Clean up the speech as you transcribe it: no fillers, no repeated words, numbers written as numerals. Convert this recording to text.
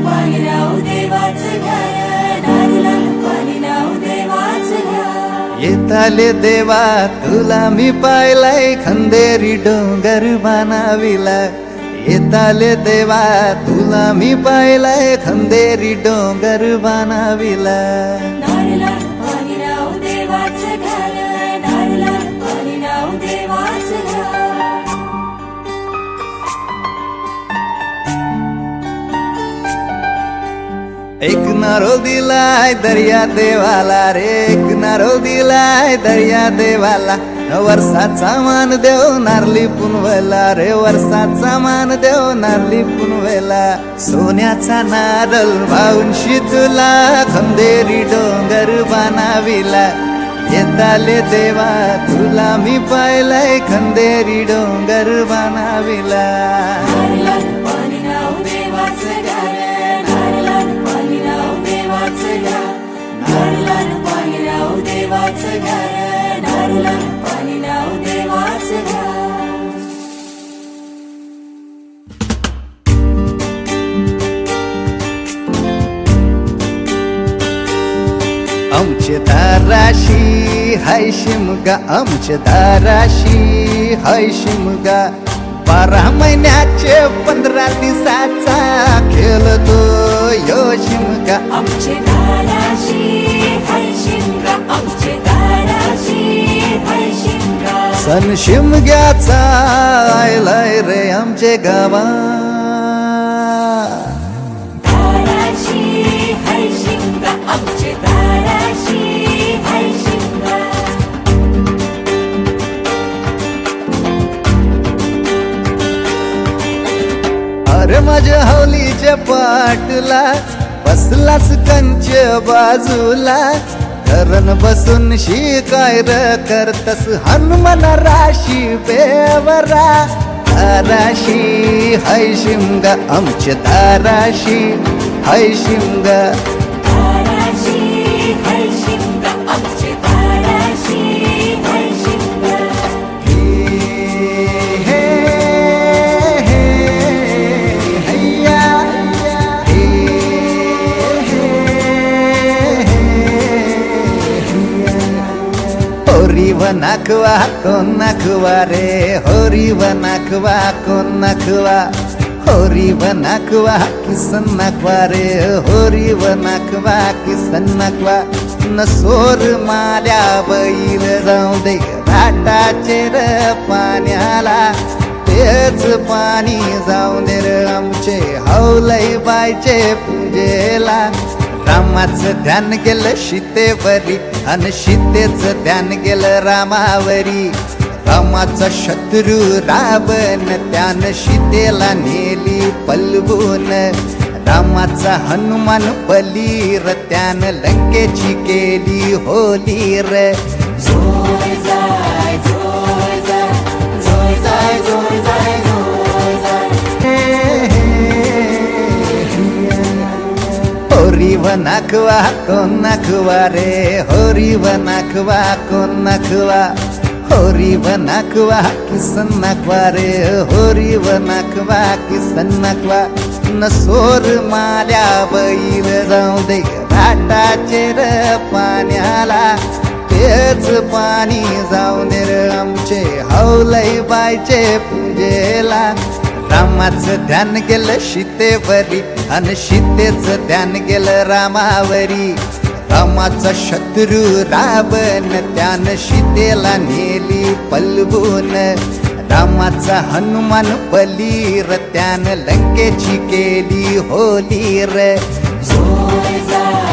पाणी नाव देवाचं घ्या, दारूला पाणी नाव देवाचं घ्या. येताले देवा तुला मी पाहिलाय, खंदेरी डोंगर बनाविला. येताले देवा तुला मी पाहिलाय, खंदेरी डोंगर बनाविला. दारूला पाणी नाव देवाचं घ्या, दारूला पाणी नाव देवाचं घ्या. एक नारोल दिलाय दर्या देवाला रे, एक नारोल दिलाय दर्या देवाला. वर्षाचा मान देव नारली पुनवेला रे, वर्षाचा मान देव नारली पुनवेला. सोन्याचा नारळ वाहून तुला, खंदेरी डोंगर बनाविला. येताले देवा तुला मी पाहिलाय, खंदेरी डोंगर बनाविला. दारूला पाणी नाव देवाचं घ्या, दारूला पाणी नाव देवाचं घ्या. दारूला पाणी नाव देवाचं घ्या, दारूला पाणी नाव देवाचं घ्या. आमचे दाराशी हाय शिमगा, आमचे दाराशी हाय शिमगा. 12 महिन्याचे 15 दिवसाचा खेळतो यो शिमगा. आमचे दाराशी हाय शिमगा, आमचे दाराशी हाय शिमगा. सण शिमग्याचा आयलाय रे आमचे गावा. दाराशी हाय शिमगा, आमचे दाराशी हाय शिमगा. अरे माझ्या हौलीच्या पाटला बसलास कंच बाजूला. धरण बसून शिकाय र करतस हनुमान राशी बेवरा. दाराशी हाय शिमगा, आमच्या दाराशी हाय शिमगा. दाराशी हाय शिमगा, आमचे दाराशी हाय शिमगा. हे हे हैया हे होरी व नाखवा कोण नाखवा रे, होरी व नाखवा कोण नाखवा. होरी व नाखवा किसन नाखवा रे, होरी व नाखवा किसन नाखवा. नसोर माल्या बैल जाऊ दे घाटाचे र पाण्याला. तेच पाणी जाऊ दे र आमचे हौलई बायचे पूजेला. रामाचं ध्यान गेलं सीतेवरी, अन सीतेचं ध्यान गेलं रामावरी. रामाचा शत्रू रावण त्यानं सीतेला नेली पलवून. रामाचा हनुमान बलीर त्यानं लंकेची केली होली र. जोय जाय, जोय जाय, जोय जाय, जोय जाय, जोय जाय. होरी व नाखवा कोण नाखवा रे, होरी व नाखवा कोण नाखवा. होरी व नाखवा किसन नाखवा रे, होरी व नाखवा किसन नाखवा. नसोर माल्या बैल जाऊ दे घाटाचे र पाण्याला. तेच पाणी जाऊ दे र आमचे हौलई बायचे पूजेला. रामाचं ध्यान गेलं सीतेवरी, अन सीतेचं ध्यान गेलं रामावरी. रामाचा शत्रू रावण त्यानं सीतेला नेली पलवून. रामाचा हनुमान बलीर त्यानं लंकेची केली होली र. जोय जाय,